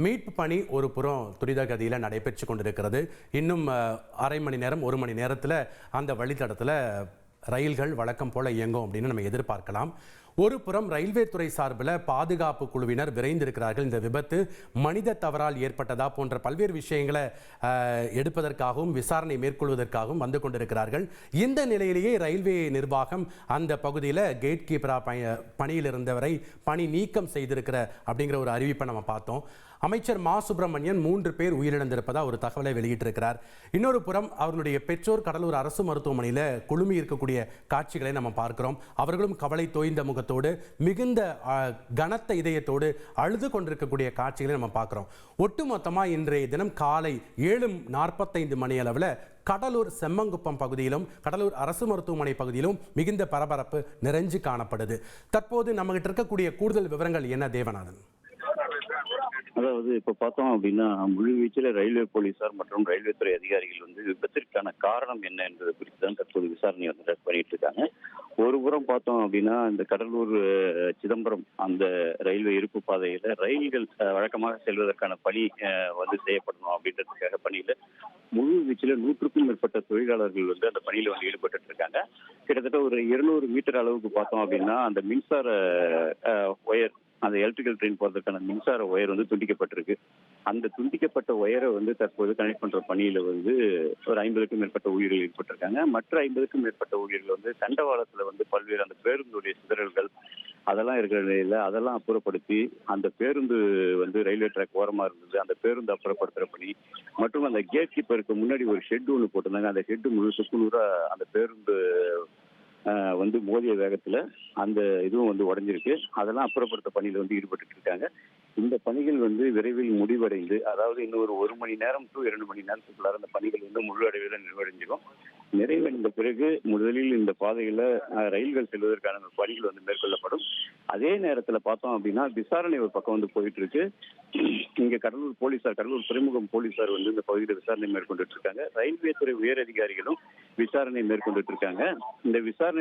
மீட்பு பணி ஒரு புறம் துரித கதியில் நடைபெற்று கொண்டிருக்கிறது. இன்னும் அரை மணி நேரம் 1 மணி நேரத்தில் அந்த வழித்தடத்தில் ரயில்கள் வழக்கம் போல இயங்கும் அப்படின்னு நம்ம எதிர்பார்க்கலாம். ஒரு புறம் ரயில்வே துறை சார்பில் பாதுகாப்பு குழுவினர் விரைந்திருக்கிறார்கள். இந்த விபத்து மனித தவறால் ஏற்பட்டதா போன்ற பல்வேறு விஷயங்களை எடுப்பதற்காகவும் விசாரணை மேற்கொள்வதற்காகவும் வந்து கொண்டிருக்கிறார்கள். இந்த நிலையிலேயே ரயில்வே நிர்வாகம் அந்த பகுதியில் கேட் கீப்பரா பணியில் இருந்தவரை பணி நீக்கம் செய்திருக்கிற அப்படிங்கிற ஒரு அறிவிப்பை நம்ம பார்த்தோம். அமைச்சர் மா சுப்பிரமணியன் 3 பேர் உயிரிழந்திருப்பதா ஒரு தகவலை வெளியிட்டிருக்கிறார். இன்னொரு புறம் அவர்களுடைய பெற்றோர் கடலூர் அரசு மருத்துவமனையில் குழுமி இருக்கக்கூடிய காட்சிகளை நம்ம பார்க்கிறோம். அவர்களும் கவலை தோய்ந்த முகத்தோடு மிகுந்த கனத்த இதயத்தோடு அழுது கொண்டிருக்கக்கூடிய காட்சிகளை நம்ம பார்க்கிறோம். ஒட்டுமொத்தமாக இன்றைய தினம் காலை 7:45 மணி அளவில் கடலூர் செம்மங்குப்பம் பகுதியிலும் கடலூர் அரசு மருத்துவமனை பகுதியிலும் மிகுந்த பரபரப்பு நிறைஞ்சு காணப்படுது. தற்போது நம்மகிட்ட இருக்கக்கூடிய கூடுதல் விவரங்கள் என்ன தேவநாதன்? அதாவது இப்ப பார்த்தோம் அப்படின்னா முழுவீச்சில் ரயில்வே போலீசார் மற்றும் ரயில்வே துறை அதிகாரிகள் வந்து விபத்திற்கான காரணம் என்ன என்பது குறித்து தான் தற்போது விசாரணை வந்து பண்ணிட்டு இருக்காங்க. ஒரு புறம் பார்த்தோம் அப்படின்னா இந்த கடலூர் சிதம்பரம் அந்த ரயில்வே இருப்பு பாதையில ரயில்கள் வழக்கமாக செல்வதற்கான பணி வந்து செய்யப்படணும் அப்படின்றதுக்காக பணியில முழு வீச்சில் 100க்கும் மேற்பட்ட தொழிலாளர்கள் வந்து அந்த பணியில வந்து ஈடுபட்டு இருக்காங்க. கிட்டத்தட்ட ஒரு 200 மீட்டர் அளவுக்கு பார்த்தோம் அப்படின்னா அந்த மின்சார ஒயர், அந்த எலக்ட்ரிக்கல் ட்ரெயின் போறதுக்கான மின்சார ஒயர் வந்து துண்டிக்கப்பட்டிருக்கு. அந்த துண்டிக்கப்பட்ட ஒயரை வந்து தற்போது கனெக்ட் பண்ற பணியில வந்து ஒரு 50க்கும் மேற்பட்ட ஊழியர்கள் ஈடுபட்டிருக்காங்க. மற்ற 50க்கும் மேற்பட்ட ஊழியர்கள் வந்து தண்டவாளத்துல வந்து பல்வேறு அந்த பேருந்துடைய சிதறல்கள் அதெல்லாம் இருக்கிற நிலையில அதெல்லாம் அப்புறப்படுத்தி அந்த பேருந்து வந்து ரயில்வே ட்ராக் ஓரமா இருந்தது, அந்த பேருந்து அப்புறப்படுத்துற பணி மற்றும் அந்த கேட் கீப்பருக்கு முன்னாடி ஒரு ஷெட் ஒன்று போட்டிருந்தாங்க. அந்த ஷெட்டு முழு சுக்குநூறா அந்த பேருந்து வந்து மோதிய வேகத்துல அந்த இதுவும் வந்து உடைஞ்சிருக்கு. அதெல்லாம் அப்புறப்படுத்த பணியில வந்து ஈடுபட்டு இருக்காங்க. இந்த பணிகள் வந்து விரைவில் முடிவடைந்து, அதாவது இன்னொரு 1 மணி நேரம் to 2 மணி நேரத்துக்குள்ளார அந்த பணிகள் வந்து முழு அளவில் நிறைவடைஞ்சிடும். நிறைவடைந்த பிறகு முதலில் இந்த பாதையில ரயில்கள் செல்வதற்கான பணிகள் வந்து மேற்கொள்ளப்படும். அதே நேரத்துல பார்த்தோம் அப்படின்னா விசாரணை ஒரு பக்கம் வந்து போயிட்டு இருக்கு. இங்க கடலூர் போலீசார், கடலூர் துறைமுகம் போலீசார் வந்து இந்த பகுதியில் விசாரணை மேற்கொண்டுட்டு இருக்காங்க. ரயில்வே துறை உயர் அதிகாரிகளும் விசாரணை மேற்கொண்டுட்டு இருக்காங்க. இந்த விசாரணை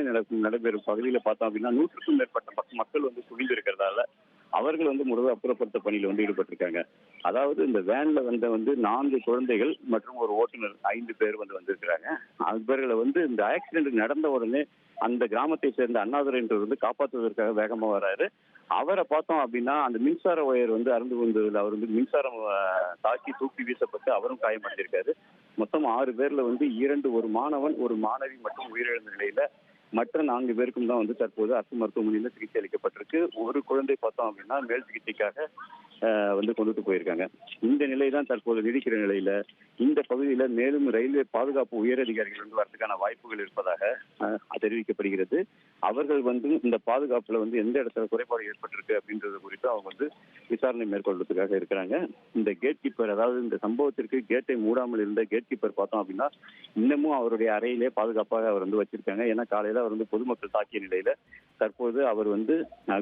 நடைபெறும் பகுதியில பார்த்தோம் அப்படின்னா 100க்கும் மேற்பட்ட மக்கள் வந்து குவிந்து இருக்கிறதால அவர்கள் வந்து முழுவதும் அப்புறப்படுத்த பணியில வந்து ஈடுபட்டிருக்காங்க. அதாவது இந்த வேன்ல வந்து 4 குழந்தைகள் மற்றும் ஒரு ஓட்டுநர் 5 பேர் வந்து வந்திருக்கிறாங்க. அவர்களை வந்து இந்த ஆக்சிடென்ட் நடந்த உடனே அந்த கிராமத்தை சேர்ந்த அண்ணாதுரைன்றவர் வந்து காப்பாற்றுவதற்காக வேகமா வர்றாரு. அவரை பார்த்தோம் அப்படின்னா அந்த மின்சார ஒயர் வந்து அறுந்து வந்ததுல அவர் வந்து மின்சாரம் தாக்கி தூக்கி வீசப்பட்டு அவரும் காயமடைஞ்சிருக்காரு. மொத்தம் 6 பேர்ல வந்து 2, ஒரு மாணவன் ஒரு மாணவி மட்டும் உயிரிழந்த நிலையில மற்ற 4 பேருக்கும் தான் வந்து தற்போது அரசு மருத்துவமனையில சிகிச்சை அளிக்கப்பட்டிருக்கு. ஒரு குழந்தை பார்த்தோம் அப்படின்னா மேல் சிகிச்சைக்காக வந்து கொண்டுட்டு போயிருக்காங்க. இந்த நிலை தான் தற்போது நீடிக்கிற நிலையில இந்த பகுதியில மேலும் ரயில்வே பாதுகாப்பு உயரதிகாரிகள் வந்து வரதுக்கான வாய்ப்புகள் இருப்பதாக தெரிவிக்கப்படுகிறது. அவர்கள் வந்து இந்த பாதுகாப்புல வந்து எந்த இடத்துல குறைபாடு ஏற்பட்டிருக்கு அப்படின்றது குறித்து அவங்க வந்து விசாரணை மேற்கொள்வதற்காக இருக்கிறாங்க. இந்த கேட் கீப்பர், அதாவது இந்த சம்பவத்திற்கு கேட்டை மூடாமல் இருந்த கேட் கீப்பர் பார்த்தோம் அப்படின்னா இன்னமும் அவருடைய அறையிலே பாதுகாப்பாக அவர் வந்து வச்சிருக்காங்க. ஏன்னா காலையில அவர் வந்து பொதுமக்கள் தாக்கிய நிலையில தற்போது அவர் வந்து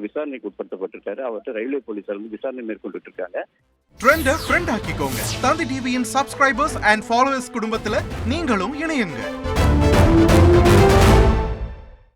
விசாரணைக்கு உட்படுத்தப்பட்டிருக்காரு. அவர்கிட்ட ரயில்வே போலீசார் வந்து விசாரணை மேற்கொண்டுட்டு இருக்காங்க. ட்ரெண்ட ஃப்ரெண்ட் ஆக்கிக்கோங்க. தந்தி டிவியின் சப்ஸ்கிரைபர்ஸ் அண்ட் ஃபாலோவர்ஸ் குடும்பத்துல நீங்களும் இணையுங்க.